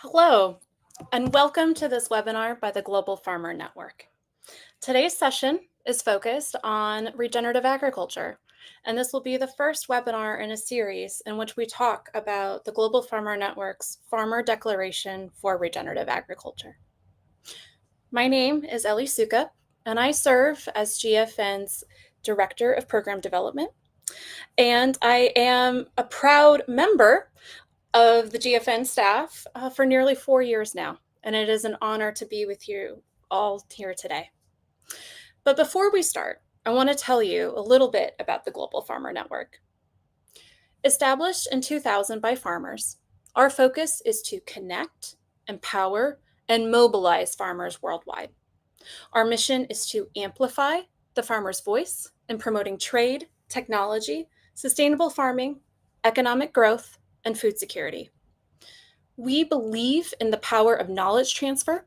Hello, and welcome to this webinar by the Global Farmer Network. Today's session is focused on regenerative agriculture, and this will be the first webinar in a series in which we talk about the Global Farmer Network's Farmer Declaration for Regenerative Agriculture. My name is Ellie Suka, and I serve as GFN's Director of Program Development, and I am a proud member of the GFN staff for nearly 4 years now, and it is an honor to be with you all here today. But before we start, I want to tell you a little bit about the Global Farmer Network. Established in 2000 by farmers, our focus is to connect, empower, and mobilize farmers worldwide. Our mission is to amplify the farmer's voice in promoting trade, technology, sustainable farming, economic growth, and food security. We believe in the power of knowledge transfer,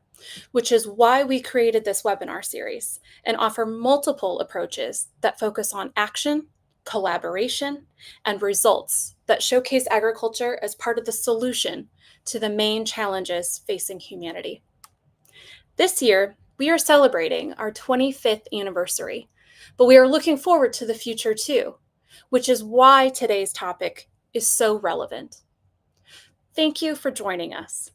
which is why we created this webinar series and offer multiple approaches that focus on action, collaboration, and results that showcase agriculture as part of the solution to the main challenges facing humanity. This year, we are celebrating our 25th anniversary, but we are looking forward to the future too, which is why today's topic is so relevant. Thank you for joining us.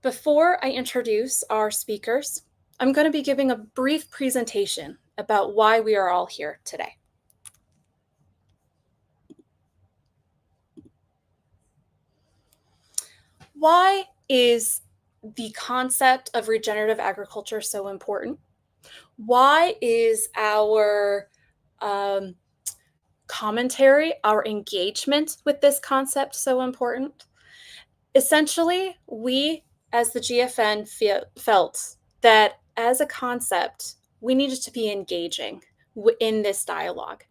Before I introduce our speakers, I'm going to be giving a brief presentation about why we are all here today. Why is the concept of regenerative agriculture so important? Why is our commentary, our engagement with this concept so important? Essentially, we as the GFN felt that as a concept, we needed to be engaging in this dialogue.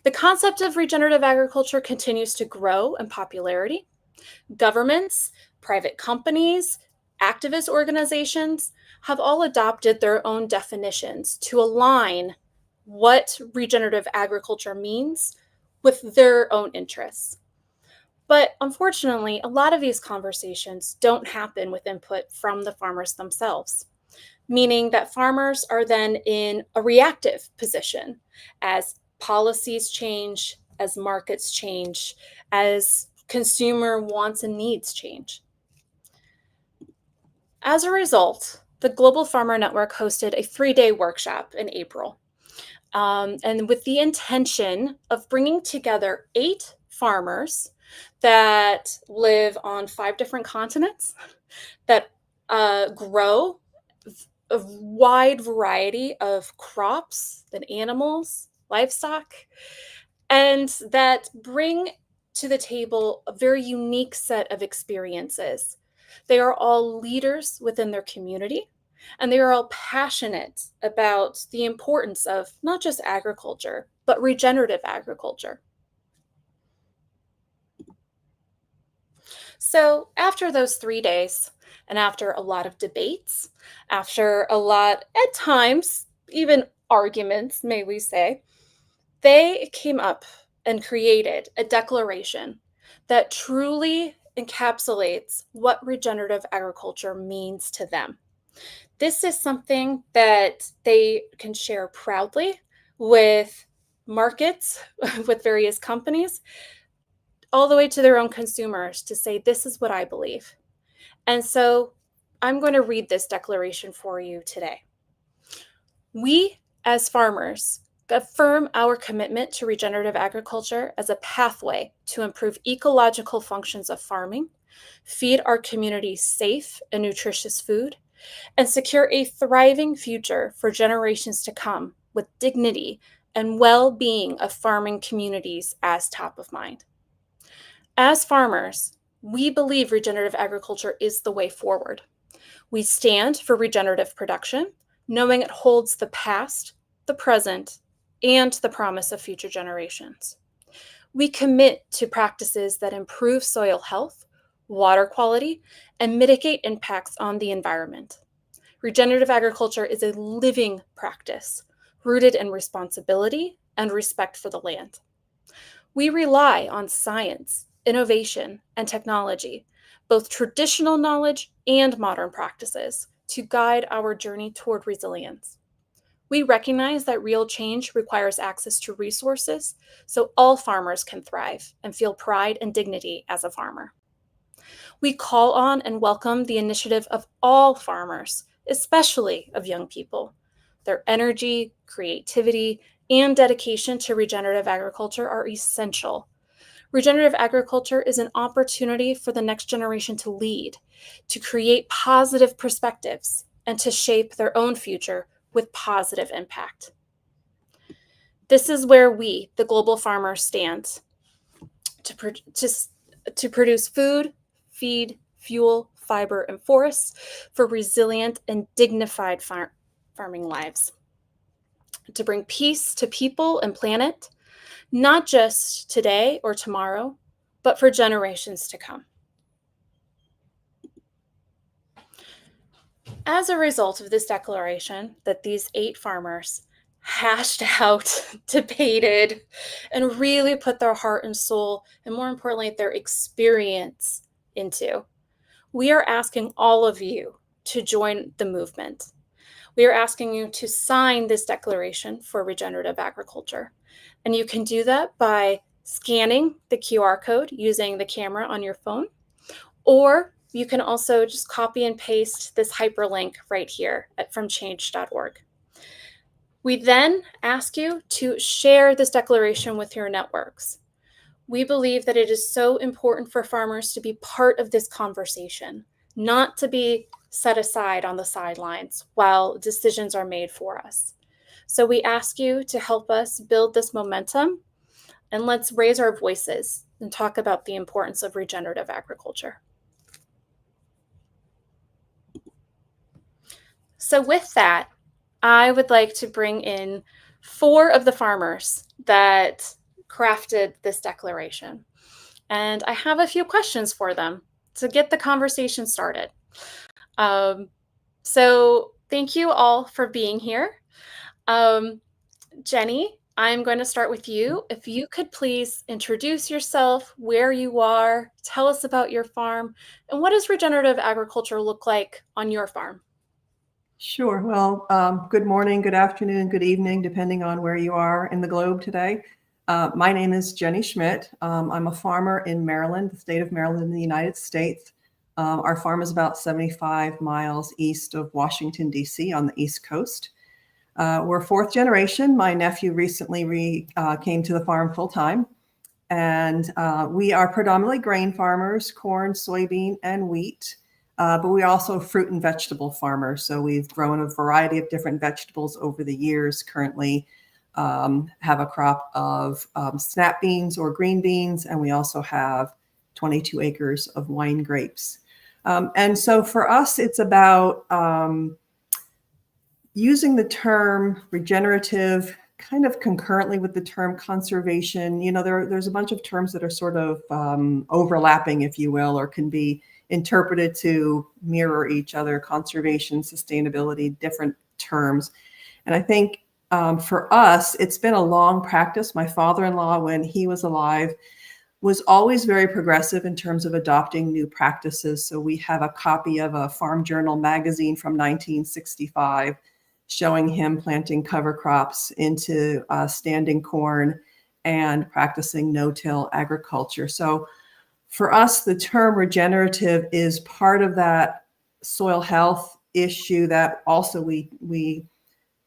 The concept of regenerative agriculture continues to grow in popularity. Governments, private companies, activist organizations have all adopted their own definitions to align what regenerative agriculture means with their own interests. But unfortunately, a lot of these conversations don't happen with input from the farmers themselves, meaning that farmers are then in a reactive position as policies change, as markets change, as consumer wants and needs change. As a result, the Global Farmer Network hosted a 3-day workshop in April, and with the intention of bringing together 8 farmers that live on 5 different continents, that grow a wide variety of crops and animals, livestock, and that bring to the table a very unique set of experiences. They are all leaders within their community, and they are all passionate about the importance of not just agriculture, but regenerative agriculture. So after those 3 days, and after a lot of debates, after a lot, at times, even arguments, may we say, they came up and created a declaration that truly encapsulates what regenerative agriculture means to them. This is something that they can share proudly with markets, with various companies, all the way to their own consumers to say, this is what I believe. And so I'm going to read this declaration for you today. We, as farmers, affirm our commitment to regenerative agriculture as a pathway to improve ecological functions of farming, feed our communities safe and nutritious food, and secure a thriving future for generations to come with dignity and well-being of farming communities as top of mind. As farmers, we believe regenerative agriculture is the way forward. We stand for regenerative production, knowing it holds the past, the present, and the promise of future generations. We commit to practices that improve soil health, water quality, and mitigate impacts on the environment. Regenerative agriculture is a living practice rooted in responsibility and respect for the land. We rely on science, innovation, and technology, both traditional knowledge and modern practices to guide our journey toward resilience. We recognize that real change requires access to resources so all farmers can thrive and feel pride and dignity as a farmer. We call on and welcome the initiative of all farmers, especially of young people. Their energy, creativity, and dedication to regenerative agriculture are essential. Regenerative agriculture is an opportunity for the next generation to lead, to create positive perspectives, and to shape their own future with positive impact. This is where we, the global farmer, stand to produce food, feed, fuel, fiber, and forests for resilient and dignified farming lives, to bring peace to people and planet, not just today or tomorrow, but for generations to come. As a result of this declaration that these 8 farmers hashed out, debated, and really put their heart and soul, and more importantly, their experience into, we are asking all of you to join the movement. We are asking you to sign this declaration for regenerative agriculture. And you can do that by scanning the QR code using the camera on your phone, or you can also just copy and paste this hyperlink right here from change.org. We then ask you to share this declaration with your networks. We believe that it is so important for farmers to be part of this conversation, not to be set aside on the sidelines while decisions are made for us. So we ask you to help us build this momentum, and let's raise our voices and talk about the importance of regenerative agriculture. So with that, I would like to bring in 4 of the farmers that crafted this declaration. And I have a few questions for them to get the conversation started. So thank you all for being here. Jenny, I'm going to start with you. If you could please introduce yourself, where you are, tell us about your farm, and what does regenerative agriculture look like on your farm? Sure. Well, good morning, good afternoon, good evening, depending on where you are in the globe today. My name is Jenny Schmidt. I'm a farmer in Maryland, the state of Maryland in the United States. Our farm is about 75 miles east of Washington, D.C. on the East Coast. We're 4th generation. My nephew recently came to the farm full time. And we are predominantly grain farmers, corn, soybean, and wheat. But we also fruit and vegetable farmers. So we've grown a variety of different vegetables over the years. Currently have a crop of snap beans or green beans, and we also have 22 acres of wine grapes. And so for us, it's about using the term regenerative kind of concurrently with the term conservation. You know, there's a bunch of terms that are sort of overlapping, if you will, or can be interpreted to mirror each other: conservation, sustainability, different terms. And I think for us, it's been a long practice. My father-in-law, when he was alive, was always very progressive in terms of adopting new practices. So we have a copy of a Farm Journal magazine from 1965 showing him planting cover crops into standing corn and practicing no-till agriculture. So for us, the term regenerative is part of that soil health issue that also we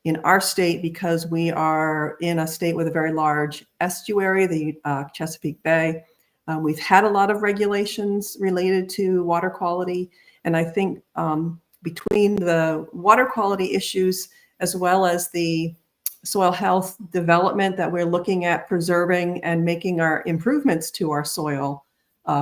in our state, because we are in a state with a very large estuary, the Chesapeake Bay, we've had a lot of regulations related to water quality. And I think between the water quality issues as well as the soil health development that we're looking at preserving and making our improvements to our soil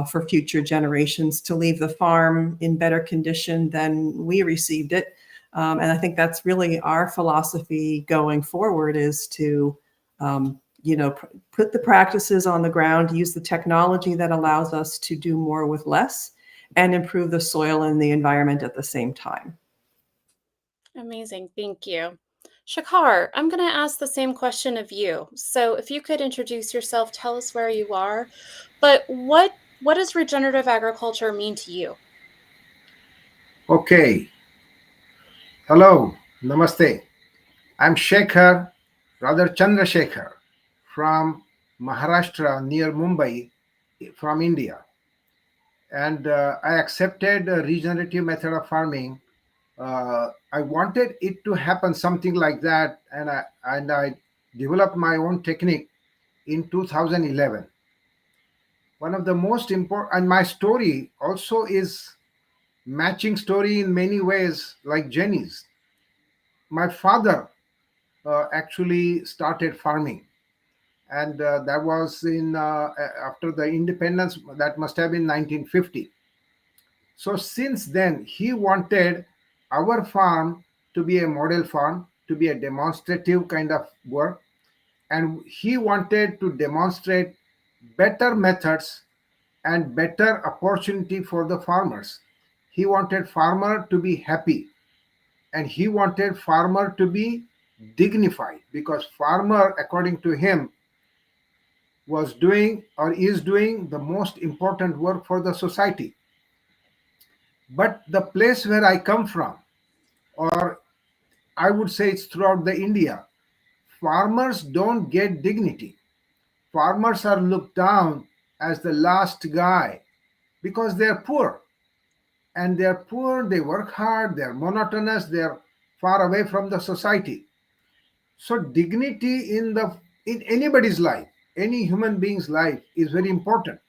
for future generations to leave the farm in better condition than we received it. And I think that's really our philosophy going forward, is to, put the practices on the ground, use the technology that allows us to do more with less, and improve the soil and the environment at the same time. Amazing. Thank you. Shakar, I'm going to ask the same question of you. So if you could introduce yourself, tell us where you are, but what what does regenerative agriculture mean to you? Okay. Hello. Namaste. I'm Shekhar, rather Chandrasekhar, from Maharashtra near Mumbai, from India. And I accepted a regenerative method of farming. I wanted it to happen something like that, and I developed my own technique in 2011. One of the most important, and my story also is matching story in many ways, like Jenny's. My father actually started farming, and that was in after the independence. That must have been 1950. So since then, he wanted our farm to be a model farm, to be a demonstrative kind of work, and he wanted to demonstrate better methods and better opportunity for the farmers. He wanted farmer to be happy, and he wanted farmer to be dignified, because farmer, according to him, was doing or is doing the most important work for the society. But the place where I come from, or I would say it's throughout the India, farmers don't get dignity. Farmers are looked down as the last guy because they're poor. And they're poor, they work hard, they're monotonous, they're far away from the society. So dignity in anybody's life, any human being's life, is very important.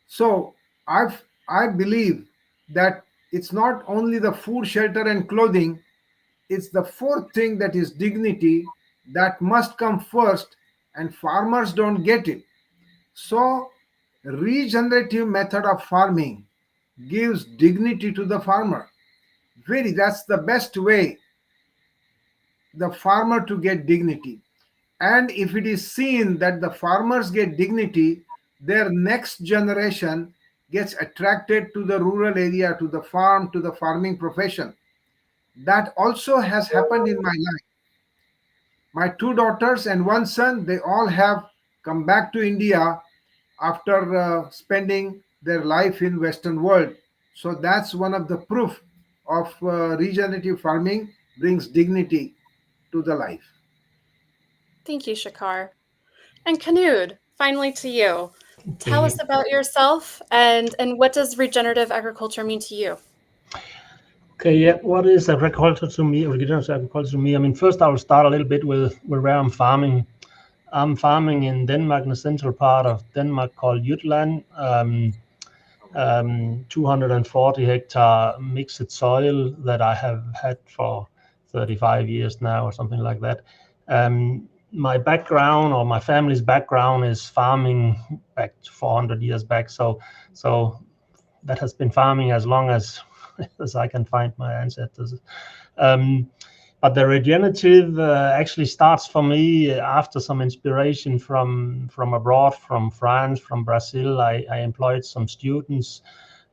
So I believe that it's not only the food, shelter, and clothing, it's the fourth thing, that is dignity, that must come first, and farmers don't get it. So regenerative method of farming gives dignity to the farmer. That's the best way the farmer to get dignity. And if it is seen that the farmers get dignity, their next generation gets attracted to the rural area, to the farm, to the farming profession. That also has happened in my life. My two daughters and one son, they all have come back to India after spending their life in Western world. So that's one of the proof of regenerative farming brings dignity to the life. Thank you, Shakar. And Kanud, finally to you. Tell us Okay. about yourself and what does regenerative agriculture mean to you? Okay. Yeah. What is agriculture to me? Regenerative agriculture to me. I mean, first I will start a little bit with where I'm farming. I'm farming in Denmark, in the central part of Denmark, called Jutland. 240 hectare mixed soil that I have had for 35 years now, or something like that. My background, or my family's background, is farming back 400 years back. So that has been farming as long as as I can find my ancestors. Um, but the regenerative actually starts for me after some inspiration from abroad, from France, from Brazil. I employed some students,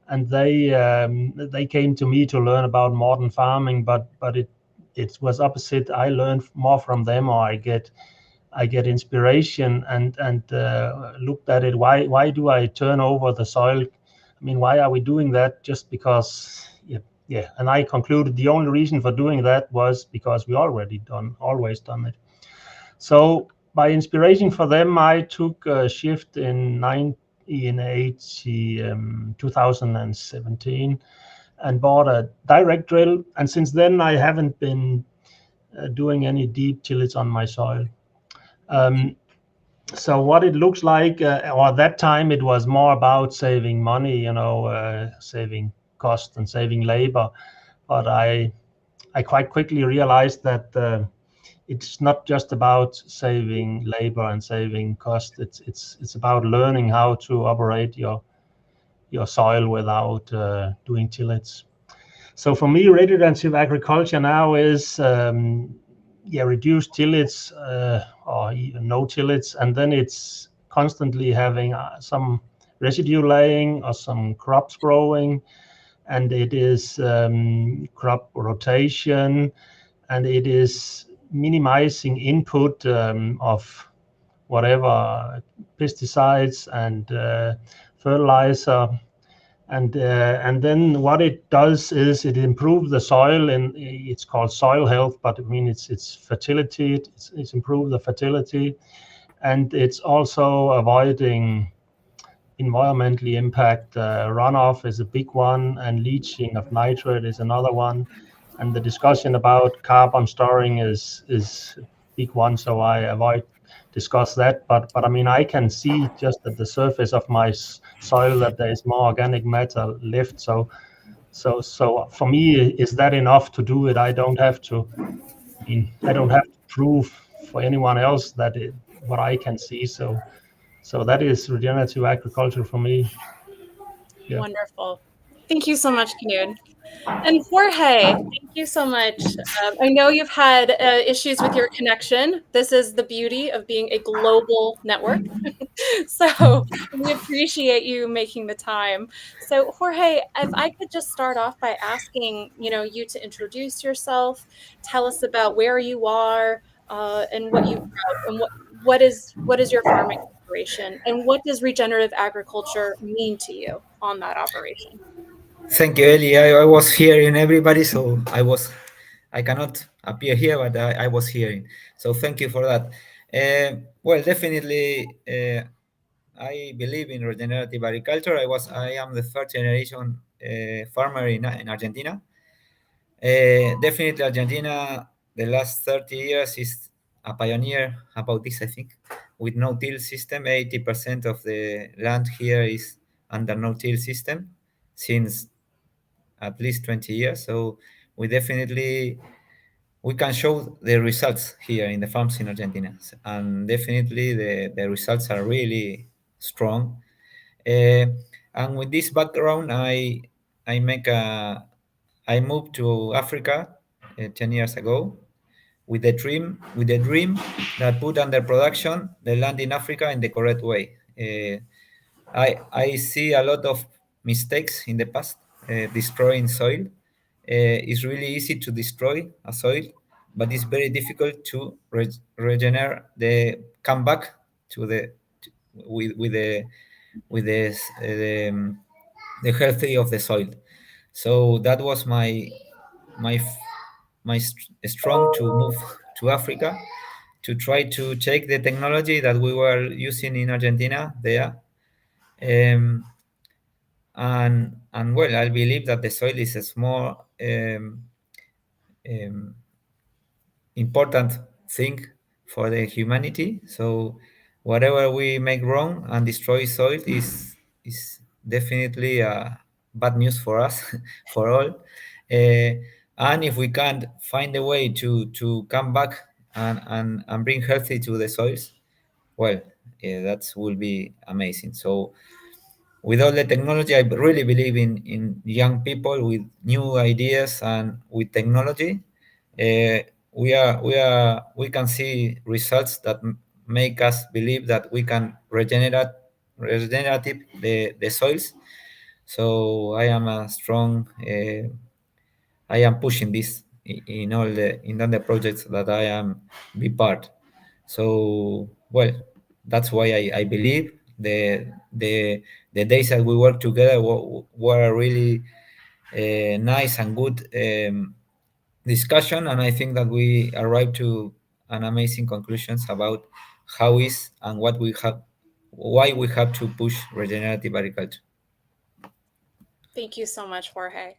and they came to me to learn about modern farming. But it was opposite. I learned more from them, or I get inspiration, and looked at it. Why do I turn over the soil? I mean, why are we doing that? Just because? Yeah. And I concluded the only reason for doing that was because we always done it. So by inspiration for them, I took a shift in 2017, and bought a direct drill. And since then, I haven't been doing any deep tillage on my soil. So what it looks like, or at that time, it was more about saving money, saving cost and saving labor. But I quite quickly realized that it's not just about saving labor and saving cost. It's about learning how to operate your soil without doing tillage. So for me, regenerative agriculture now is reduced tillage, or even no tillage, and then it's constantly having some residue laying or some crops growing, and it is crop rotation, and it is minimizing input of whatever pesticides and fertilizer. And then what it does is it improves the soil, and it's called soil health, but I mean it's fertility. It's improved the fertility, and it's also avoiding environmentally impact. Runoff is a big one, and leaching of nitrate is another one. And the discussion about carbon storing is a big one, so I avoid discuss that. But I mean, I can see just at the surface of my soil that there is more organic matter left. So for me, is that enough to do it? I don't have to. I mean, I don't have to prove for anyone else that what I can see. So that is regenerative agriculture for me. Yeah. Wonderful. Thank you so much, Knud. And Jorge, thank you so much. I know you've had issues with your connection. This is the beauty of being a global network. So we appreciate you making the time. So Jorge, if I could just start off by asking, you to introduce yourself, tell us about where you are and what you grow, and what is your farming operation, and what does regenerative agriculture mean to you on that operation? Thank you, Ellie. I was hearing everybody, so I cannot appear here, but I was hearing. So thank you for that. Well, definitely, I believe in regenerative agriculture. I am the third generation farmer in Argentina. Definitely, Argentina, the last 30 years is a pioneer about this, I think, with no-till system. 80% of the land here is under no-till system since at least 20 years. So we can show the results here in the farms in Argentina. And definitely the results are really strong. And with this background, I moved to Africa 10 years ago with the dream that put under production the land in Africa in the correct way. I see a lot of mistakes in the past, destroying soil. It's really easy to destroy a soil, but it's very difficult to regenerate come back to with the healthy of the soil. So that was my strong to move to Africa to try to take the technology that we were using in Argentina there. And well, I believe that the soil is a small important thing for the humanity. So whatever we make wrong and destroy soil is definitely bad news for us, for all. And if we can't find a way to come back and bring healthy to the soils, well, that will be amazing. So with all the technology, I really believe in young people with new ideas and with technology. We can see results that make us believe that we can regenerative the soils. So I am a strong. I am pushing this in all the projects that I am be part. So well, that's why I believe the days that we work together were really nice and good discussion, and I think that we arrived to an amazing conclusions about how is and why we have to push regenerative agriculture. Thank you so much, Jorge.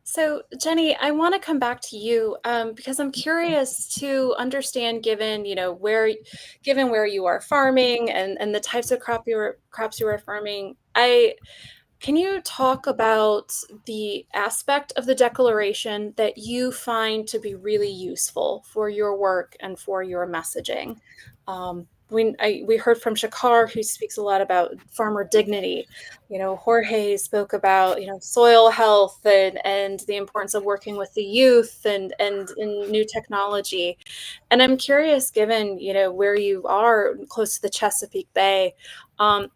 So, Jenny, I want to come back to you because I'm curious to understand, given where you are farming and the types of crops you are farming. Can you talk about the aspect of the declaration that you find to be really useful for your work and for your messaging? We heard from Shakar, who speaks a lot about farmer dignity. Jorge spoke about soil health and the importance of working with the youth and in new technology. And I'm curious, given where you are close to the Chesapeake Bay,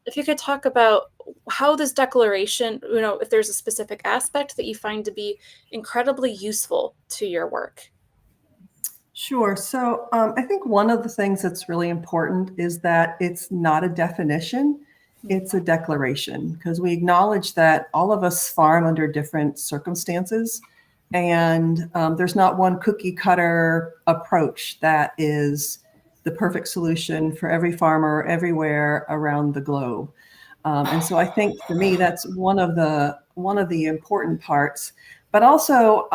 if you could talk about how this declaration, if there's a specific aspect that you find to be incredibly useful to your work. Sure. So I think one of the things that's really important is that it's not a definition. It's a declaration because we acknowledge that all of us farm under different circumstances, and there's not one cookie cutter approach that is the perfect solution for every farmer everywhere around the globe. And so I think for me, that's one of the important parts. But also,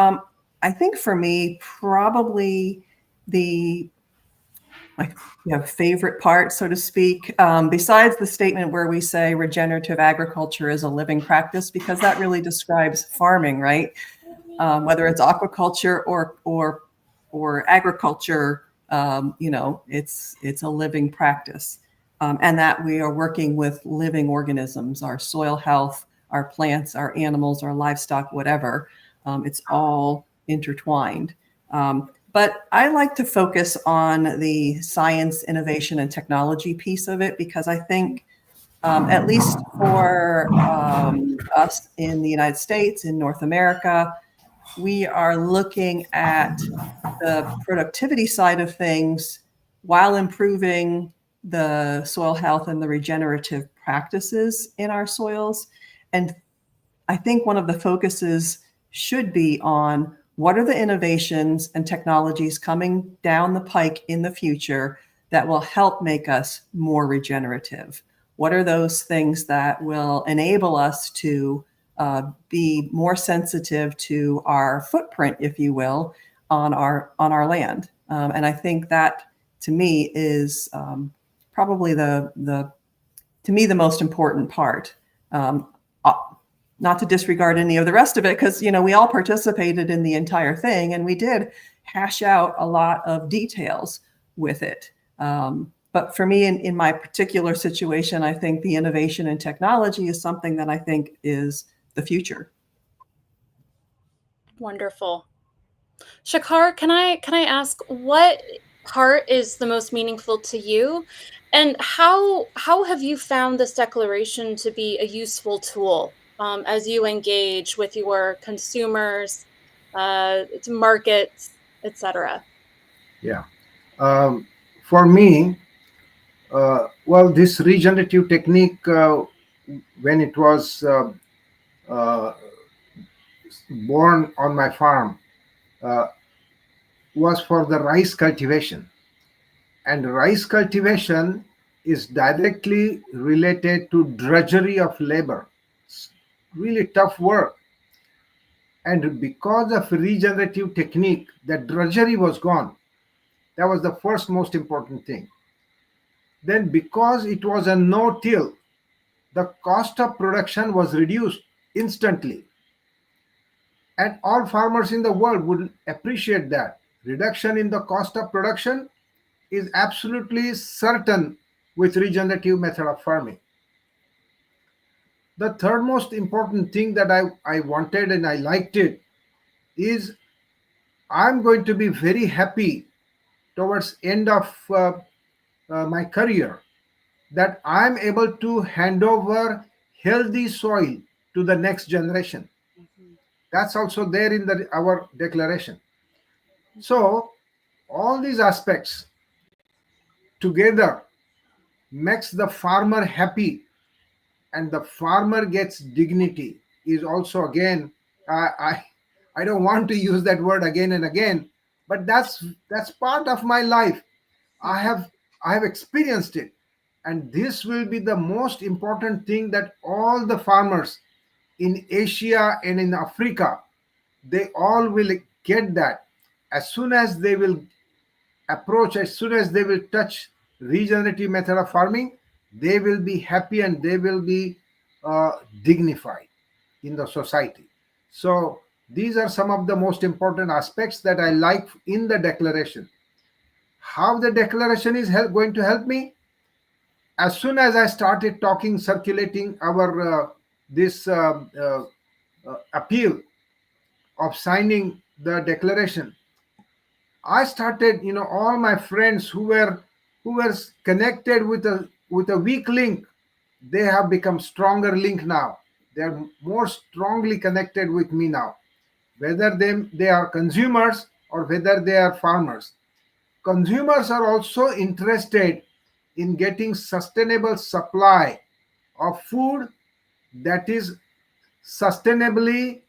I think for me, probably the favorite part, so to speak, besides the statement where we say regenerative agriculture is a living practice, because that really describes farming, right? Whether it's aquaculture or agriculture, it's a living practice, and that we are working with living organisms, our soil health, our plants, our animals, our livestock, whatever. It's all intertwined. But I like to focus on the science, innovation, and technology piece of it because I think, at least for us in the United States, in North America, we are looking at the productivity side of things while improving the soil health and the regenerative practices in our soils. And I think one of the focuses should be on what are the innovations and technologies coming down the pike in the future that will help make us more regenerative? What are those things that will enable us to be more sensitive to our footprint, if you will, on our land? And I think that, to me, is probably the most important part. Not to disregard any of the rest of it, because we all participated in the entire thing, and we did hash out a lot of details with it. But for me, in my particular situation, I think the innovation and technology is something that I think is the future. Wonderful. Shakar, can I ask what part is the most meaningful to you, and how have you found this declaration to be a useful tool as you engage with your consumers, markets, etc.? Yeah. For me, well, this regenerative technique, when it was born on my farm, was for the rice cultivation. And rice cultivation is directly related to drudgery of labor. It's really tough work. And because of regenerative technique, the drudgery was gone. That was the first most important thing. Then because it was a no-till, the cost of production was reduced instantly. And all farmers in the world would appreciate that. Reduction in the cost of production is absolutely certain with regenerative method of farming. The third most important thing that I wanted and I liked it is I'm going to be very happy towards end of my career that I'm able to hand over healthy soil to the next generation. That's also there in our declaration. So all these aspects together makes the farmer happy, and the farmer gets dignity. Is also, again, I don't want to use that word again and again, but that's part of my life. I have experienced it, and this will be the most important thing that all the farmers in Asia and in Africa, they all will get that. As soon as they will approach, as soon as they will touch regenerative method of farming, they will be happy and they will be dignified in the society. So these are some of the most important aspects that I like in the declaration. How the declaration is going to help me? As soon as I started talking, circulating our this appeal of signing the declaration, I started, all my friends who were connected with a weak link, they have become stronger link now. They are more strongly connected with me now, whether they are consumers or whether they are farmers. Consumers are also interested in getting sustainable supply of food that is sustainably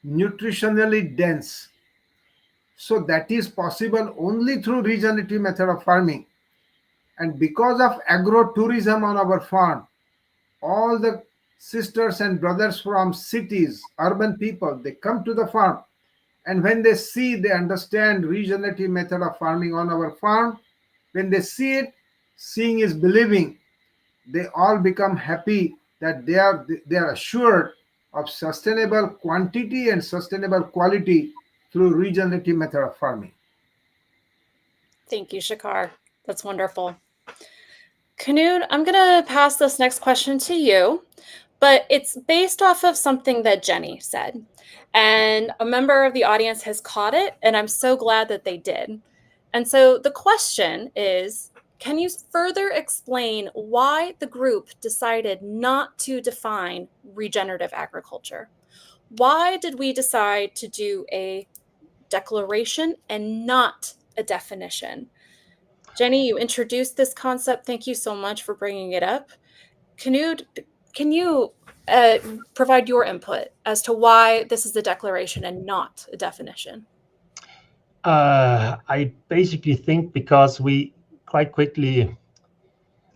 nutritionally dense. So that is possible only through regenerative method of farming. And because of agro-tourism on our farm, all the sisters and brothers from cities, urban people, they come to the farm. And when they see, they understand regenerative method of farming on our farm. When they see it, seeing is believing. They all become happy that they are assured of sustainable quantity and sustainable quality through regenerative method of farming. Thank you, Shakar. That's wonderful. Knut, I'm going to pass this next question to you, but it's based off of something that Jenny said. And a member of the audience has caught it, and I'm so glad that they did. And so the question is, can you further explain why the group decided not to define regenerative agriculture? Why did we decide to do a declaration and not a definition? Jenny, you introduced this concept. Thank you so much for bringing it up. Knut, can you provide your input as to why this is a declaration and not a definition? I basically think because we quite quickly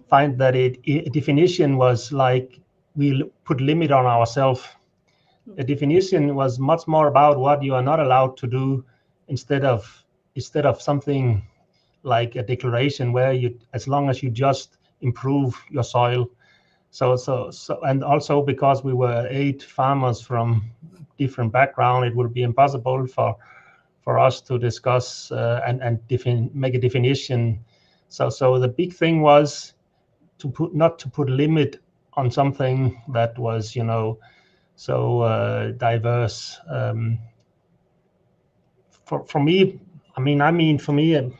find that a definition was like we put limit on ourselves. The definition was much more about what you are not allowed to do instead of something like a declaration where you, as long as you just improve your soil. So and also because we were 8 farmers from different background, it would be impossible for us to discuss and make a definition. So the big thing was not to put limit on something that was, so diverse. For me, for me,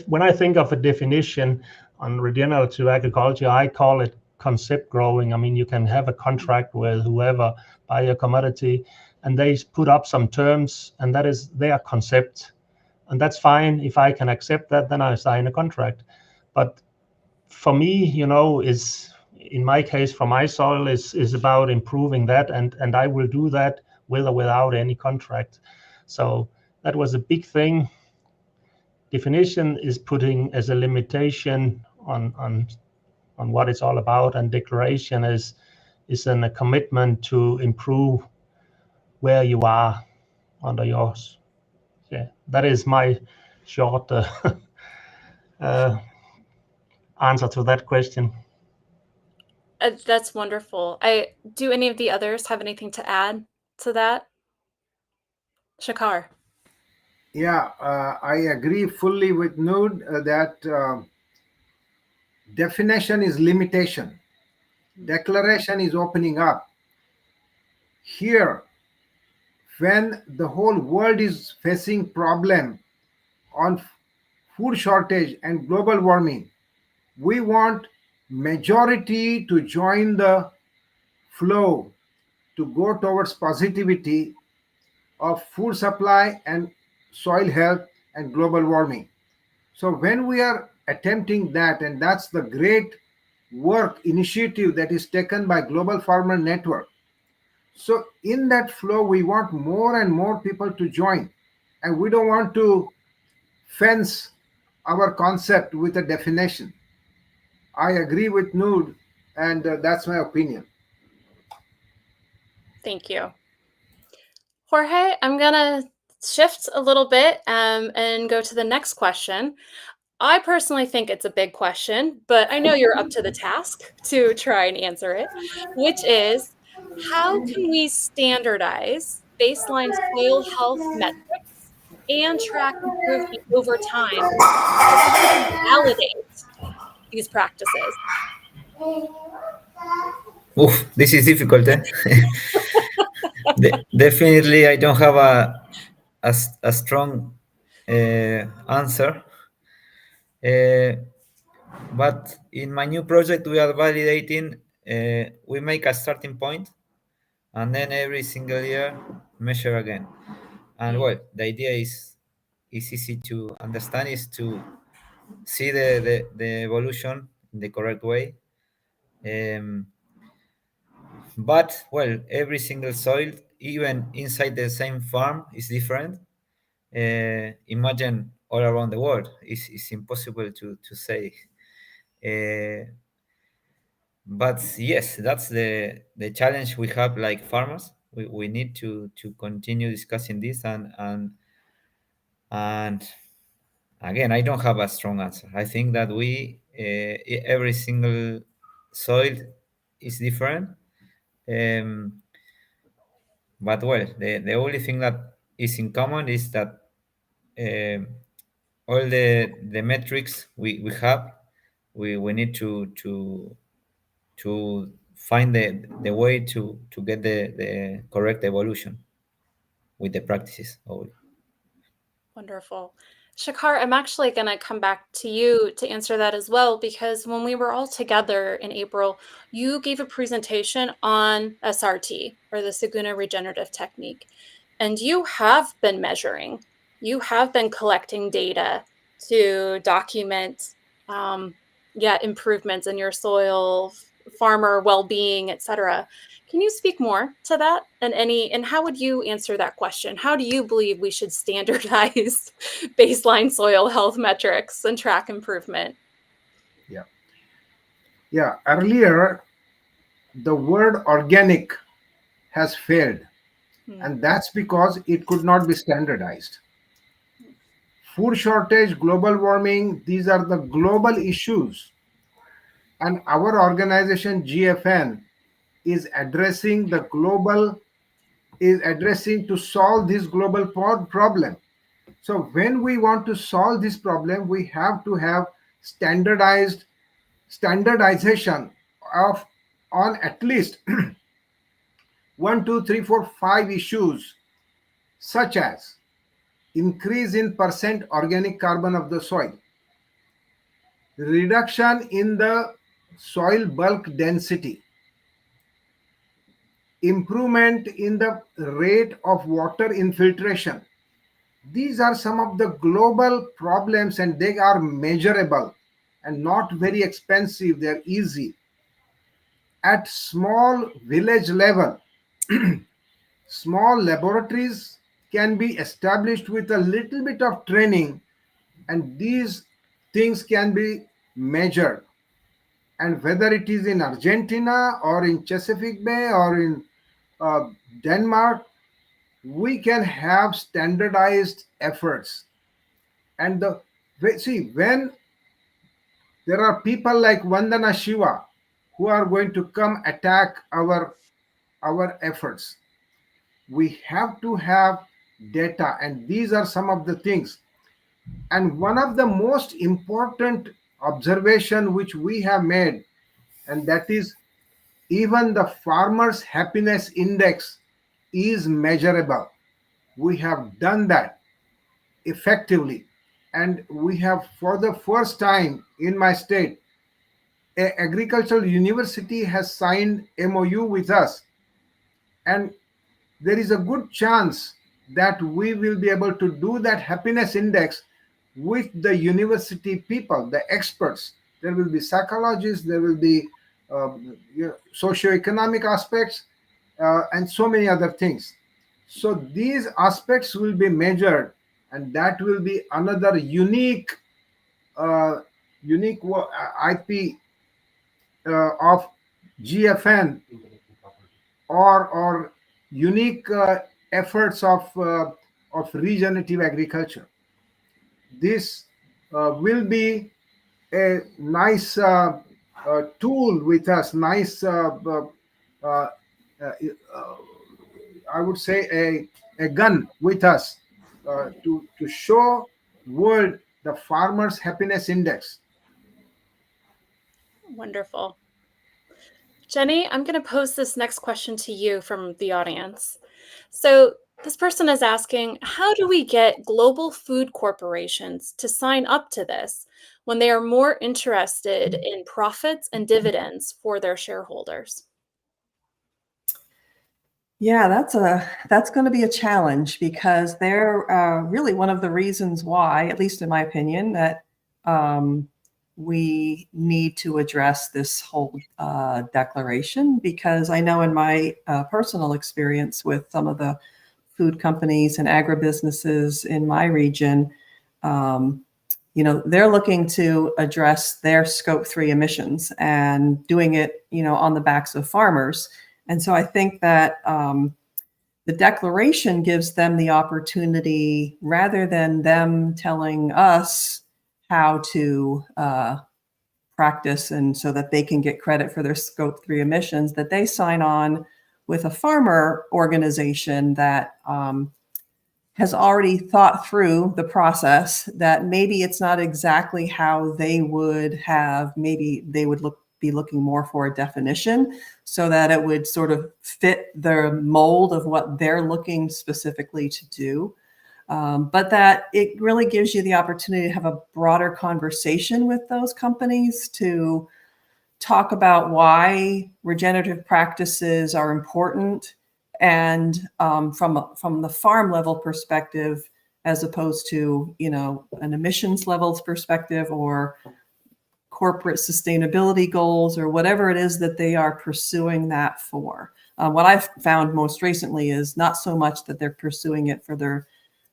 when I think of a definition on regenerative agriculture, I call it concept growing. I mean, you can have a contract with whoever, buy a commodity, and they put up some terms, and that is their concept. And that's fine. If I can accept that, then I sign a contract. But for me, is in my case, for my soil, is about improving that, and I will do that with or without any contract. So that was a big thing. Definition is putting as a limitation on what it's all about, and declaration is a commitment to improve where you are under yours. Yeah, that is my short answer to that question. That's wonderful. Do any of the others have anything to add to that? Shakar. Yeah, I agree fully with Nud that definition is limitation. Declaration is opening up. Here, when the whole world is facing problem on food shortage and global warming, we want majority to join the flow to go towards positivity of food supply and soil health and global warming. So when we are attempting that, and that's the great work initiative that is taken by Global Farmer Network. So in that flow, we want more and more people to join, and we don't want to fence our concept with a definition. I agree with Noor, and that's my opinion. Thank you. Jorge, I'm going to shift a little bit and go to the next question. I personally think it's a big question, but I know you're up to the task to try and answer it, which is, how can we standardize baseline soil health metrics and track improvement over time to validate these practices? Oof, this is difficult. Definitely, I don't have a strong answer. But in my new project, we are validating. We make a starting point, and then every single year measure again. And well, the idea is easy to understand, is to see the evolution in the correct way. But well, every single soil, even inside the same farm, is different. Imagine all around the world. It's impossible to say. But yes, that's the challenge we have like farmers. We need to continue discussing this, and again, I don't have a strong answer. I think that every single soil is different. Um, but well, the only thing that is in common is that um, all the metrics we have, we need to find the way to get the correct evolution with the practices only. Wonderful. Shakar, I'm actually going to come back to you to answer that as well, because when we were all together in April, you gave a presentation on SRT, or the Saguna Regenerative Technique, and you have been measuring, you have been collecting data to document improvements in your soil, farmer well-being, etc. Can you speak more to that? And how would you answer that question? How do you believe we should standardize baseline soil health metrics and track improvement? Yeah. Earlier, the word organic has failed, and that's because it could not be standardized. Food shortage, global warming, these are the global issues. And our organization, GFN, is addressing to solve this global problem. So when we want to solve this problem, we have to have standardization of on at least 1, 2, 3, 4, 5 issues, such as increase in percent organic carbon of the soil, reduction in the soil bulk density, improvement in the rate of water infiltration. These are some of the global problems, and they are measurable and not very expensive. They're easy. At small village level, small laboratories can be established with a little bit of training, and these things can be measured. And whether it is in Argentina or in Chesapeake Bay or in Denmark, we can have standardized efforts. And when there are people like Vandana Shiva who are going to come attack our efforts, we have to have data, and these are some of the things. And one of the most important observation which we have made, and that is even the farmers happiness index is measurable. We have done that effectively, and we have, for the first time in my state, a agricultural university has signed MOU with us, and there is a good chance that we will be able to do that happiness index with the university people, the experts. There will be psychologists, there will be socioeconomic aspects, and so many other things. So these aspects will be measured, and that will be another unique IP of GFN, or unique efforts of regenerative agriculture. This will be a nice tool with us, nice, I would say, a gun with us to show world the farmers' happiness index. Wonderful. Jenny, I'm going to pose this next question to you from the audience. So this person is asking, how do we get global food corporations to sign up to this when they are more interested in profits and dividends for their shareholders? Yeah, that's going to be a challenge, because they're really one of the reasons why, at least in my opinion, that we need to address this whole declaration, because I know in my personal experience with some of the food companies and agribusinesses in my region, they're looking to address their scope 3 emissions and doing it, on the backs of farmers. And so I think that the declaration gives them the opportunity, rather than them telling us how to practice and so that they can get credit for their scope 3 emissions, that they sign on with a farmer organization that has already thought through the process, that maybe it's not exactly how they would have, maybe they would be looking more for a definition so that it would sort of fit the mold of what they're looking specifically to do. But that it really gives you the opportunity to have a broader conversation with those companies to talk about why regenerative practices are important, and from the farm level perspective, as opposed to an emissions levels perspective or corporate sustainability goals or whatever it is that they are pursuing that for. What I've found most recently is not so much that they're pursuing it for their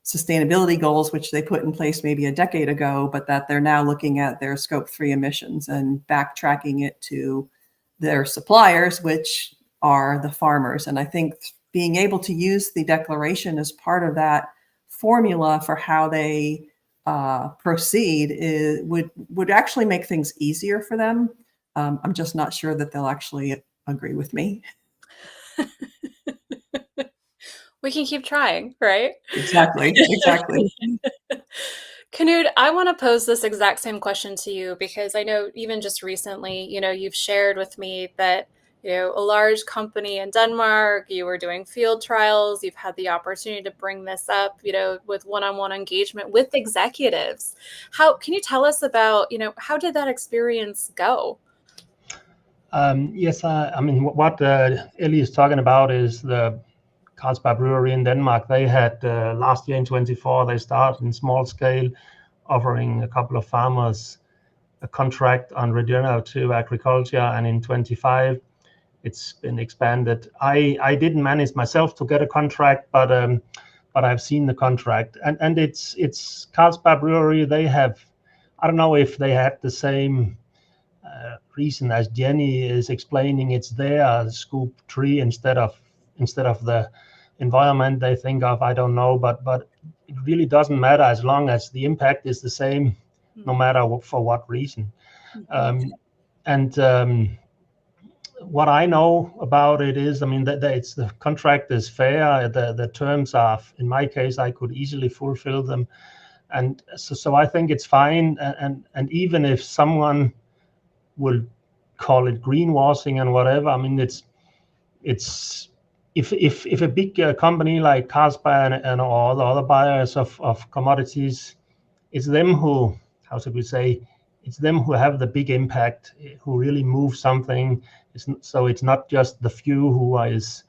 sustainability goals, which they put in place maybe a decade ago, but that they're now looking at their scope 3 emissions and backtracking it to their suppliers, which are the farmers. And I think being able to use the declaration as part of that formula for how they proceed would actually make things easier for them. I'm just not sure that they'll actually agree with me. We can keep trying, right? Exactly. Knud, I want to pose this exact same question to you, because I know even just recently, you've shared with me that, a large company in Denmark, you were doing field trials, you've had the opportunity to bring this up, with one-on-one engagement with executives. Can you tell us about, how did that experience go? Yes, I mean, what Ellie is talking about is the Carlsberg Brewery in Denmark. They had last year in 24, they started in small scale, offering a couple of farmers a contract on regenerative agriculture, and in 25, it's been expanded. I didn't manage myself to get a contract, but I've seen the contract, and it's Carlsberg Brewery. They have, I don't know if they had the same reason as Jenny is explaining. It's their scope 3 instead of the environment they think of. I don't know, but it really doesn't matter as long as the impact is the same, no matter for what reason. What I know about it is, I mean, that it's the contract is fair. The terms are, in my case, I could easily fulfill them, and so I think it's fine. And even if someone will call it greenwashing and whatever, I mean, it's if a big company like Carlsberg and all the other buyers of commodities, it's them who, how should we say, it's them who have the big impact, who really move something. So it's not just the few who is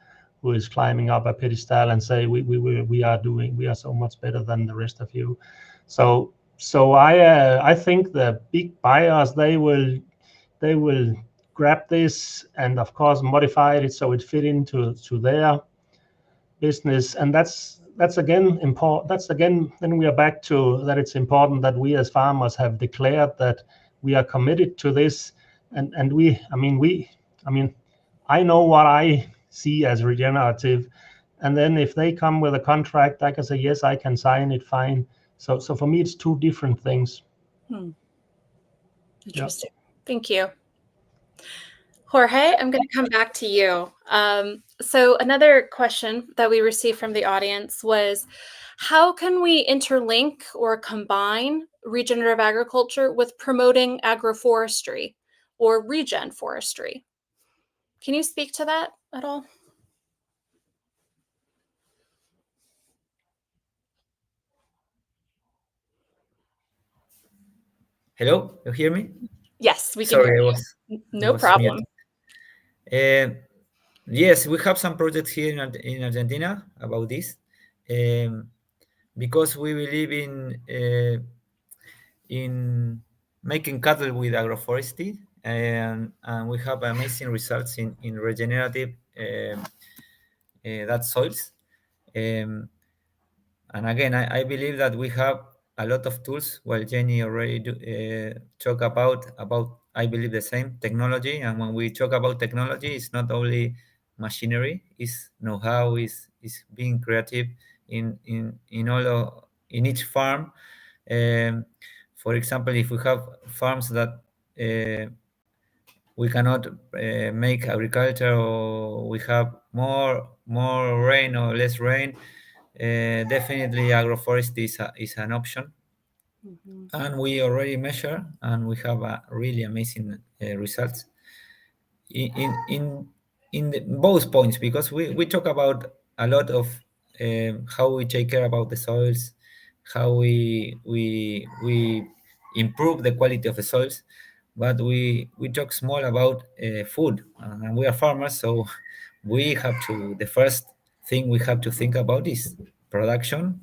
climbing up a pedestal and say we are so much better than the rest of you. So I think the big buyers, they will grab this and of course modify it so it fit into their business. And that's again important. That's again, then we are back to that it's important that we as farmers have declared that we are committed to this. And I know what I see as regenerative, and then if they come with a contract, I can say yes, I can sign it, fine. So for me, it's two different things. Interesting. Yeah. Thank you. Jorge, I'm going to come back to you. So another question that we received from the audience was, how can we interlink or combine regenerative agriculture with promoting agroforestry or regen forestry? Can you speak to that at all? Hello, you hear me? Yes, we can hear you. No problem. Yes, we have some projects here in Argentina about this, because we believe in making cattle with agroforestry, and we have amazing results in regenerative that soils. Um, and again, I believe that we have a lot of tools. Well, Jenny already talk about I believe the same technology. And when we talk about technology, it's not only machinery; it's know-how, is being creative in all in each farm. Um, for example, if we have farms that we cannot make agriculture, or we have more rain or less rain, definitely agroforestry is an option. And we already measure, and we have a really amazing results in both points, because we talk about a lot of how we take care about the soils, how we improve the quality of the soils, but we talk small about food, and we are farmers, so we have to the first thing we have to think about is production,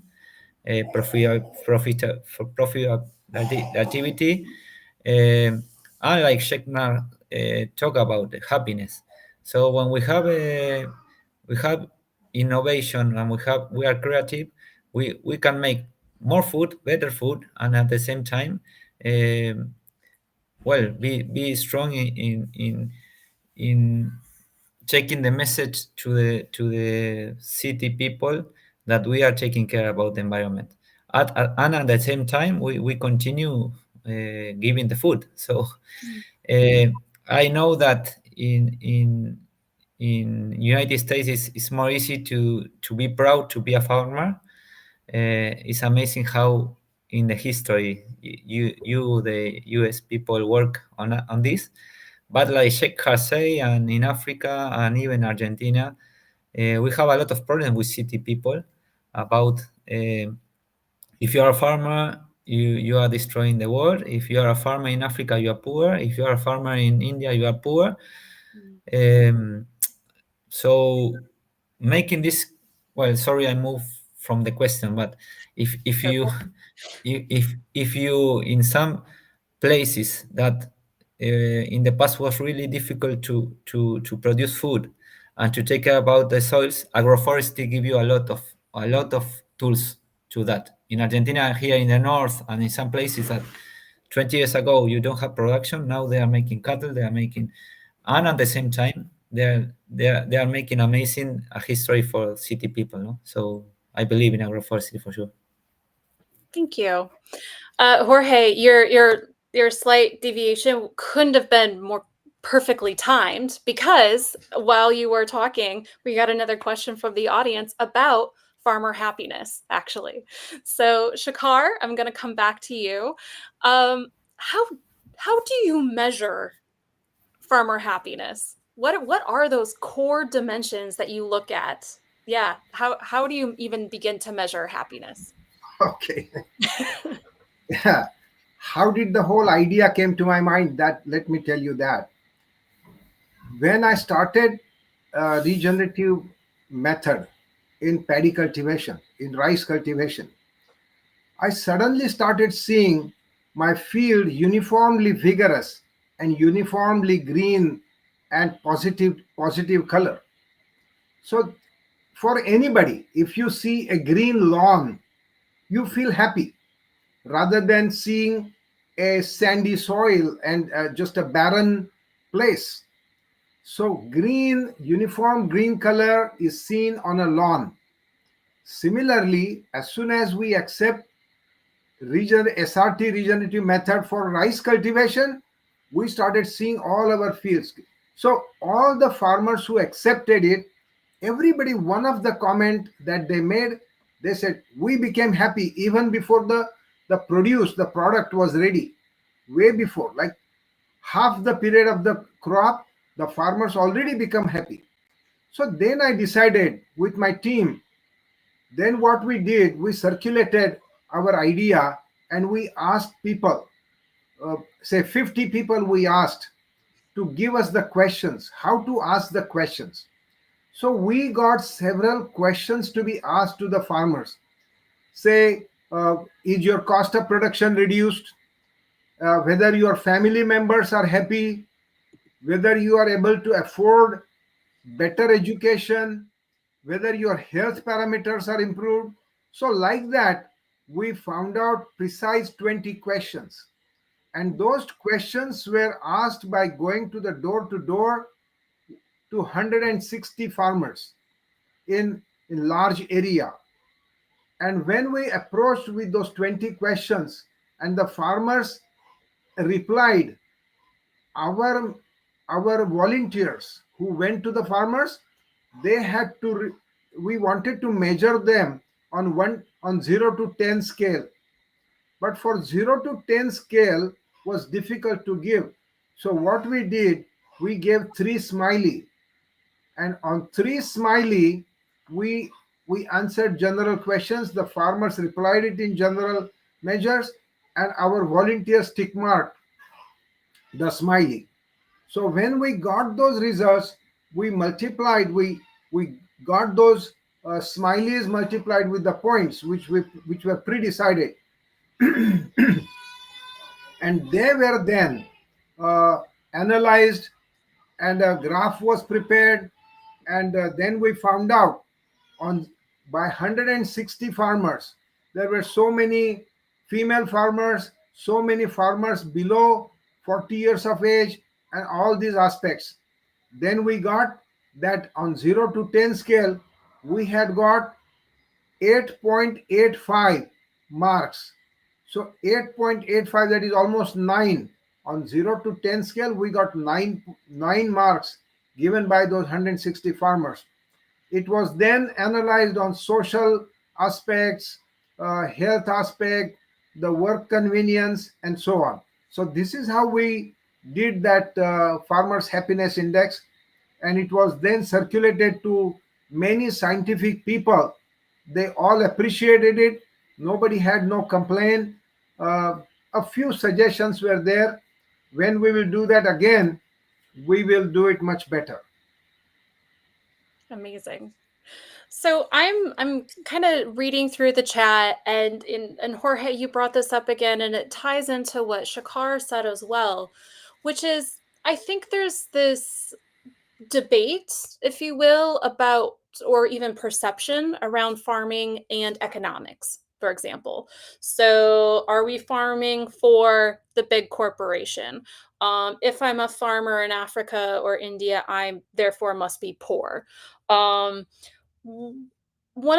profitability, and like Sheknar talk about the happiness. So when we have innovation, and we are creative, we can make more food, better food, and at the same time, um, well, be strong in taking the message to the city people that we are taking care about the environment. And at the same time, we continue giving the food. So uh, I know that in United States, it's more easy to be proud to be a farmer. It's amazing how in the history the US people work on this. But like Sheikh Harsey, and in Africa and even Argentina, we have a lot of problems with city people about if you are a farmer, you are destroying the world. If you are a farmer in Africa, you are poor. If you are a farmer in India, you are poor. Um, so making this, well, sorry, I moved from the question, but if you if you in some places that in the past was really difficult to produce food and to take care about the soils, agroforestry give you a lot of tools to that. In Argentina, here in the north, and in some places that 20 years ago you don't have production, now they are making cattle, they are making, and at the same time they are making amazing a history for city people, no? So I believe in agroforestry for sure. Thank you. Jorge, your slight deviation couldn't have been more perfectly timed, because while you were talking, we got another question from the audience about farmer happiness, actually. So Shakar, I'm going to come back to you. How do you measure farmer happiness? What are those core dimensions that you look at? Yeah, how do you even begin to measure happiness? Okay. Yeah. How did the whole idea came to my mind? That let me tell you that when I started regenerative method in paddy cultivation, in rice cultivation, I suddenly started seeing my field uniformly vigorous and uniformly green and positive color. So for anybody, if you see a green lawn, you feel happy rather than seeing a sandy soil and just a barren place. So green, uniform green color is seen on a lawn. Similarly, as soon as we accept SRT regenerative method for rice cultivation, we started seeing all our fields. So all the farmers who accepted it, everybody, one of the comment that they made, they said, we became happy even before the product was ready. Way before, like half the period of the crop, the farmers already become happy. So then I decided with my team, then what we did, we circulated our idea and we asked people, say 50 people we asked to give us the questions, how to ask the questions. So we got several questions to be asked to the farmers. Say, is your cost of production reduced? whether your family members are happy, whether you are able to afford better education, whether your health parameters are improved. So like that, we found out precise 20 questions. And those questions were asked by going to the door to door to 160 farmers in large area. And when we approached with those 20 questions and the farmers replied, our volunteers who went to the farmers, they had to we wanted to measure them on 0 to 10 scale, but for 0 to 10 scale was difficult to give. So what we did, we gave 3 smiley, and on 3 smiley we answered general questions. The farmers replied it in general measures, and our volunteers tick marked the smiley. So when we got those results, we multiplied, we got those smileys multiplied with the points which were pre-decided, and they were then analyzed, and a graph was prepared, and then we found out on by 160 farmers, there were so many female farmers, so many farmers below 40 years of age, and all these aspects. Then we got that on 0 to 10 scale, we had got 8.85 marks. So 8.85, that is almost 9. On 0 to 10 scale, we got 9 marks given by those 160 farmers. It was then analyzed on social aspects, health aspect, the work convenience, and so on. So this is how we did that farmers happiness index, and it was then circulated to many scientific people. They all appreciated it. Nobody had no complaint. A few suggestions were there. When we will do that again, we will do it much better. Amazing. So I'm kind of reading through the chat, and Jorge, you brought this up again, and it ties into what Shakar said as well, which is I think there's this debate, if you will, about, or even perception around farming and economics, for example. So are we farming for the big corporation? If I'm a farmer in Africa or India, I therefore must be poor. One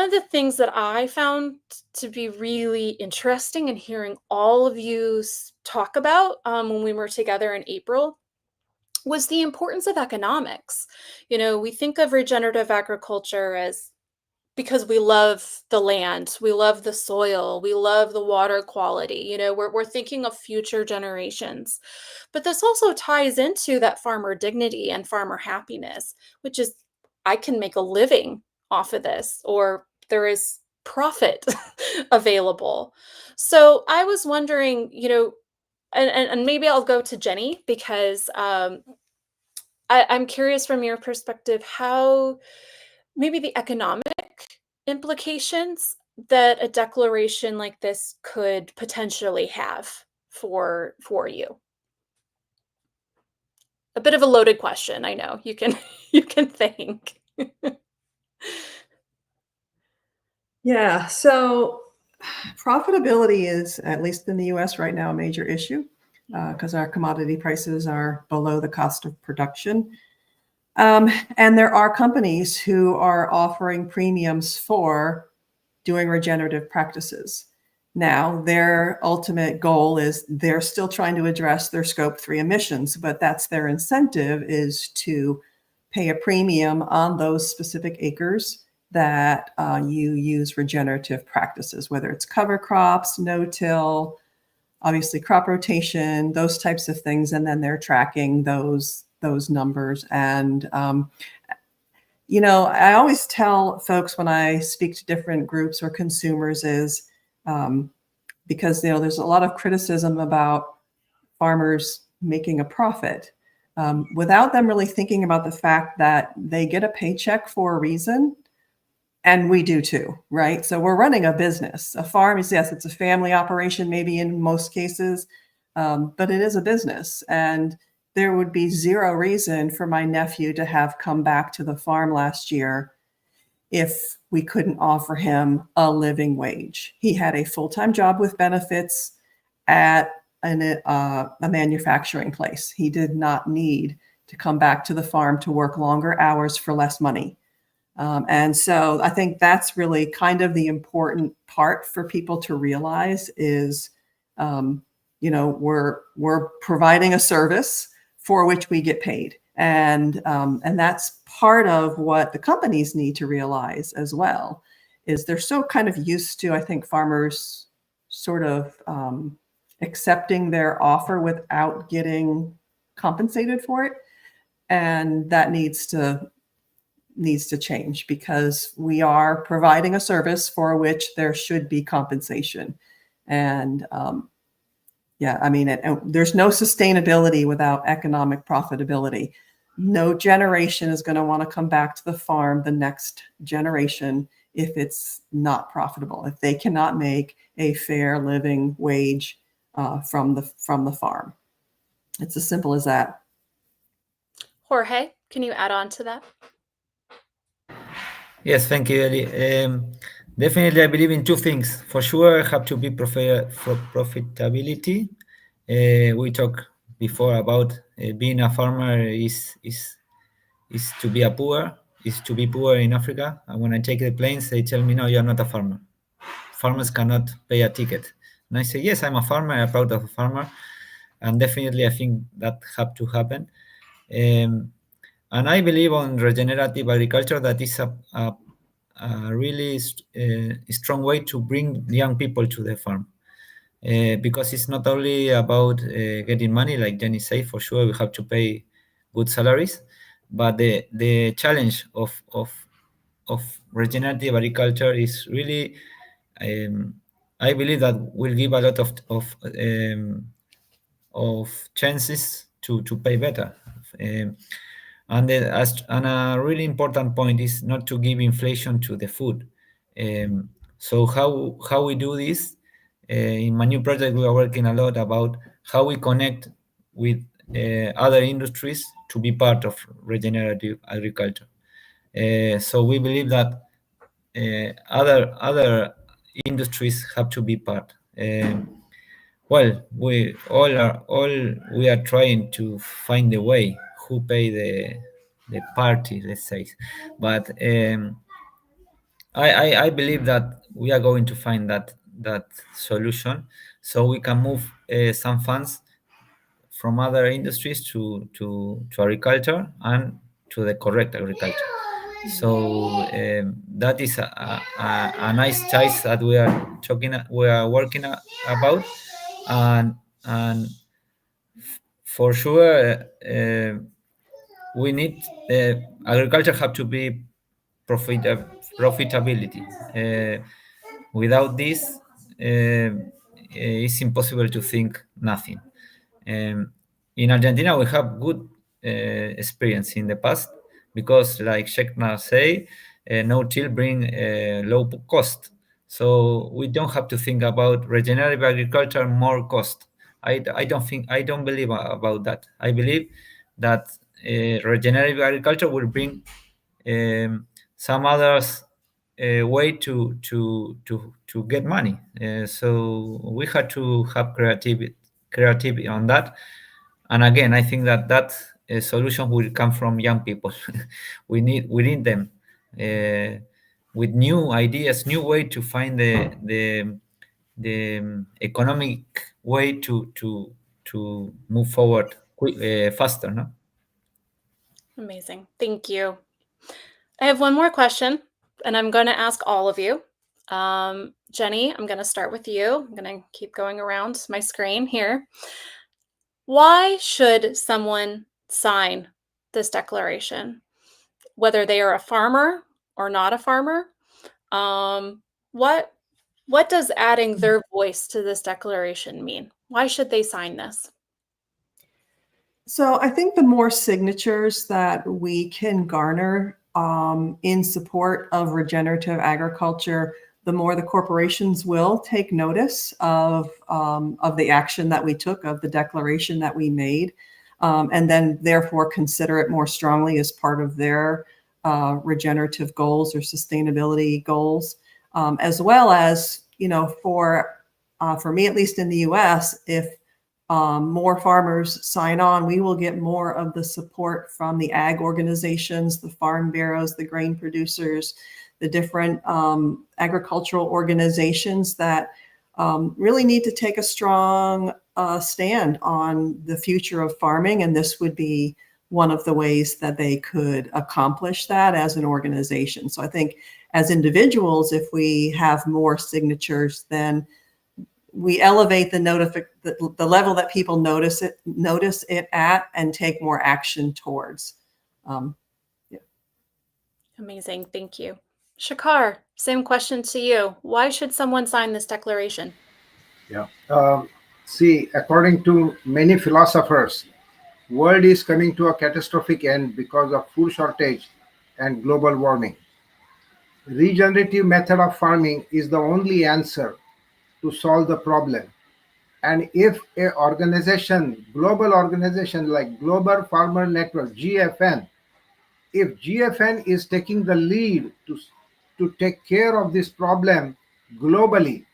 of the things that I found to be really interesting in hearing all of you talk about when we were together in April was the importance of economics. You know, we think of regenerative agriculture as because we love the land, we love the soil, we love the water quality. You know, we're thinking of future generations. But this also ties into that farmer dignity and farmer happiness, which is I can make a living off of this, or there is profit available. So I was wondering, you know, and maybe I'll go to Jenny because I'm curious from your perspective how maybe the economic implications that a declaration like this could potentially have for you. A bit of a loaded question, I know. You can you can think. Yeah, so profitability is, at least in the US right now, a major issue because our commodity prices are below the cost of production. And there are companies who are offering premiums for doing regenerative practices. Now, their ultimate goal is they're still trying to address their scope 3 emissions, but that's their incentive, is to pay a premium on those specific acres that you use regenerative practices, whether it's cover crops, no-till, obviously crop rotation, those types of things. And then they're tracking those numbers. And you know, I always tell folks when I speak to different groups or consumers is because, you know, there's a lot of criticism about farmers making a profit without them really thinking about the fact that they get a paycheck for a reason. And we do too, right? So we're running a business. A farm is, yes, it's a family operation, maybe in most cases, but it is a business, and there would be zero reason for my nephew to have come back to the farm last year if we couldn't offer him a living wage. He had a full-time job with benefits at a manufacturing place. He did not need to come back to the farm to work longer hours for less money. And so I think that's really kind of the important part for people to realize is, we're providing a service for which we get paid. And that's part of what the companies need to realize as well, is they're so kind of used to, I think, farmers sort of accepting their offer without getting compensated for it. And that needs to change, because we are providing a service for which there should be compensation. And there's no sustainability without economic profitability. No generation is going to want to come back to the farm the next generation if it's not profitable, if they cannot make a fair living wage from the farm. It's as simple as that. Jorge, can you add on to that? Yes, thank you, Ellie. Definitely, I believe in two things. For sure, have to be for profitability. We talked before about being a farmer is to be poor in Africa. And when I take the planes, they tell me, no, you're not a farmer. Farmers cannot pay a ticket. And I say, yes, I'm a farmer. I'm proud of a farmer. And definitely, I think that have to happen. And I believe on regenerative agriculture, that is a really strong way to bring young people to the farm. Because it's not only about getting money, like Jenny said, for sure we have to pay good salaries, but the challenge of regenerative agriculture is really, I believe that will give a lot of chances to pay better. And a really important point is not to give inflation to the food. So how we do this? In my new project, we are working a lot about how we connect with other industries to be part of regenerative agriculture. So we believe that other industries have to be part. Well, we are trying to find a way who pay the party, let's say, but I believe that we are going to find that solution, so we can move some funds from other industries to agriculture and to the correct agriculture. So that is a nice choice that we are working about, and for sure we need agriculture have to be profitability. Without this, it's impossible to think nothing. In Argentina, we have good experience in the past, because, like Shekna say, no-till bring low cost. So we don't have to think about regenerative agriculture more cost. I don't believe about that. I believe that regenerative agriculture will bring some others way to get money. So we had to have creativity on that. And again, I think that solution will come from young people. we need them with new ideas, new way to find the economic way to move forward faster. No. Amazing. Thank you. I have one more question, and I'm going to ask all of you. Jenny, I'm going to start with you. I'm going to keep going around my screen here. Why should someone sign this declaration, whether they are a farmer or not a farmer? What does adding their voice to this declaration mean? Why should they sign this? So I think the more signatures that we can garner in support of regenerative agriculture, the more the corporations will take notice of the action that we took, of the declaration that we made, and then therefore consider it more strongly as part of their regenerative goals or sustainability goals, as well as, for me, at least in the US, if more farmers sign on, we will get more of the support from the ag organizations, the farm bureaus, the grain producers, the different agricultural organizations that really need to take a strong stand on the future of farming. And this would be one of the ways that they could accomplish that as an organization. So I think as individuals, if we have more signatures, then we elevate the level that people notice it at and take more action towards. Amazing. Thank you. Shakar, same question to you. Why should someone sign this declaration? Yeah. See, according to many philosophers, world is coming to a catastrophic end because of food shortage and global warming. Regenerative method of farming is the only answer to solve the problem. And if a global organization like Global Farmer Network, GFN, if GFN is taking the lead to take care of this problem globally,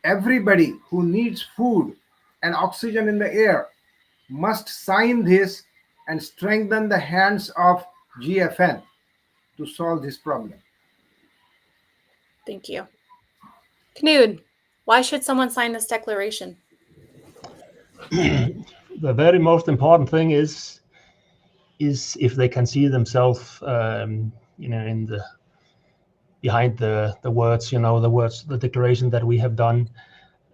everybody who needs food and oxygen in the air must sign this and strengthen the hands of GFN to solve this problem. Thank you. Knud, why should someone sign this declaration? The very most important thing is if they can see themselves, in the behind the words, the declaration that we have done.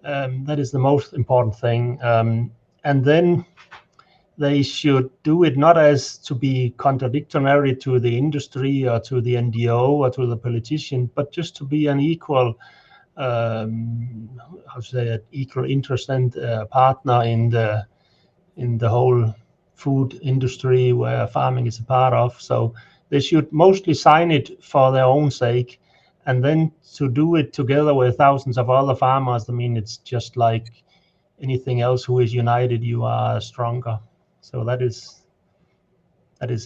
That is the most important thing. And then they should do it not as to be contradictory to the industry or to the NGO or to the politician, but just to be an equal, equal interest and partner in the whole food industry where farming is a part of. So they should mostly sign it for their own sake, and then to do it together with thousands of other farmers. I mean, it's just like anything else. Who is united, you are stronger. So that is,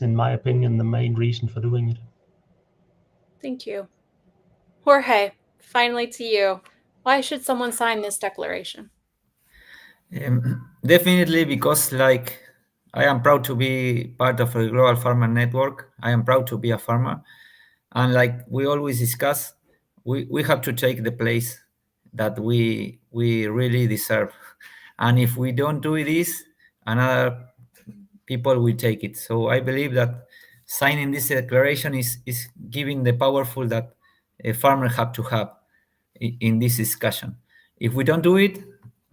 in my opinion, the main reason for doing it. Thank you. Jorge, finally to you. Why should someone sign this declaration? Definitely because, like, I am proud to be part of a global farmer network. I am proud to be a farmer. And like we always discuss, we have to take the place that we really deserve. And if we don't do this, another people will take it. So I believe that signing this declaration is giving the powerful that a farmer have to have in this discussion. If we don't do it,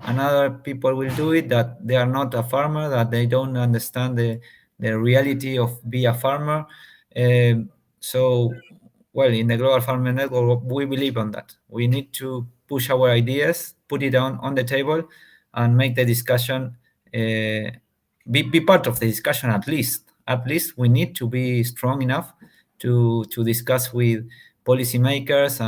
another people will do it, that they are not a farmer, that they don't understand the reality of be a farmer. So, well, in the Global Farmer Network, we believe on that. We need to push our ideas, put it on the table, and make the discussion, be part of the discussion at least. At least we need to be strong enough to discuss with policymakers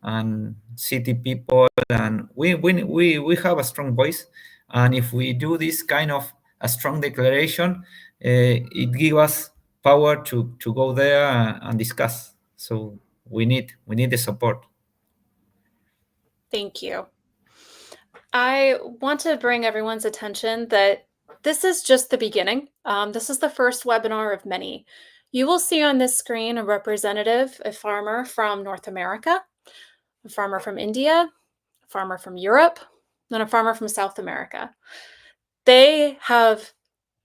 and city people, and we have a strong voice. And if we do this kind of a strong declaration, it gives us power to go there and discuss. So we need the support. Thank you. I want to bring everyone's attention that this is just the beginning. This is the first webinar of many. You will see on this screen a representative, a farmer from North America, a farmer from India, a farmer from Europe, and a farmer from South America. They have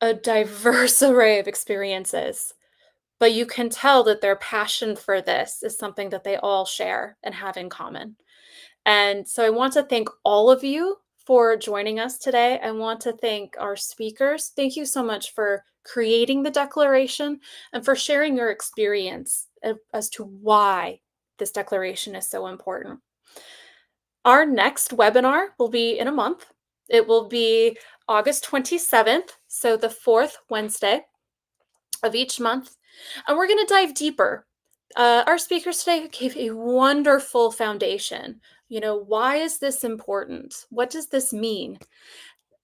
a diverse array of experiences, but you can tell that their passion for this is something that they all share and have in common. And so I want to thank all of you for joining us today. I want to thank our speakers. Thank you so much for creating the declaration and for sharing your experience as to why this declaration is so important. Our next webinar will be in a month. It will be August 27th, so the fourth Wednesday of each month. And we're going to dive deeper Our speakers today gave a wonderful foundation. Why is this important? What does this mean?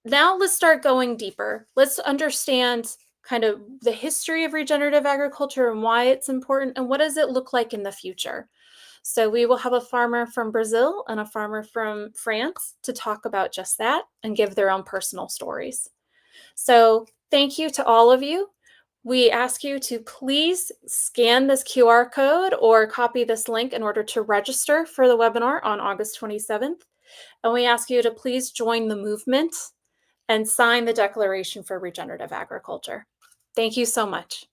Now let's start going deeper. Let's understand kind of the history of regenerative agriculture and why it's important, and what does it look like in the future. So we will have a farmer from Brazil and a farmer from France to talk about just that and give their own personal stories. So thank you to all of you. We ask you to please scan this QR code or copy this link in order to register for the webinar on August 27th. And we ask you to please join the movement and sign the Declaration for Regenerative Agriculture. Thank you so much.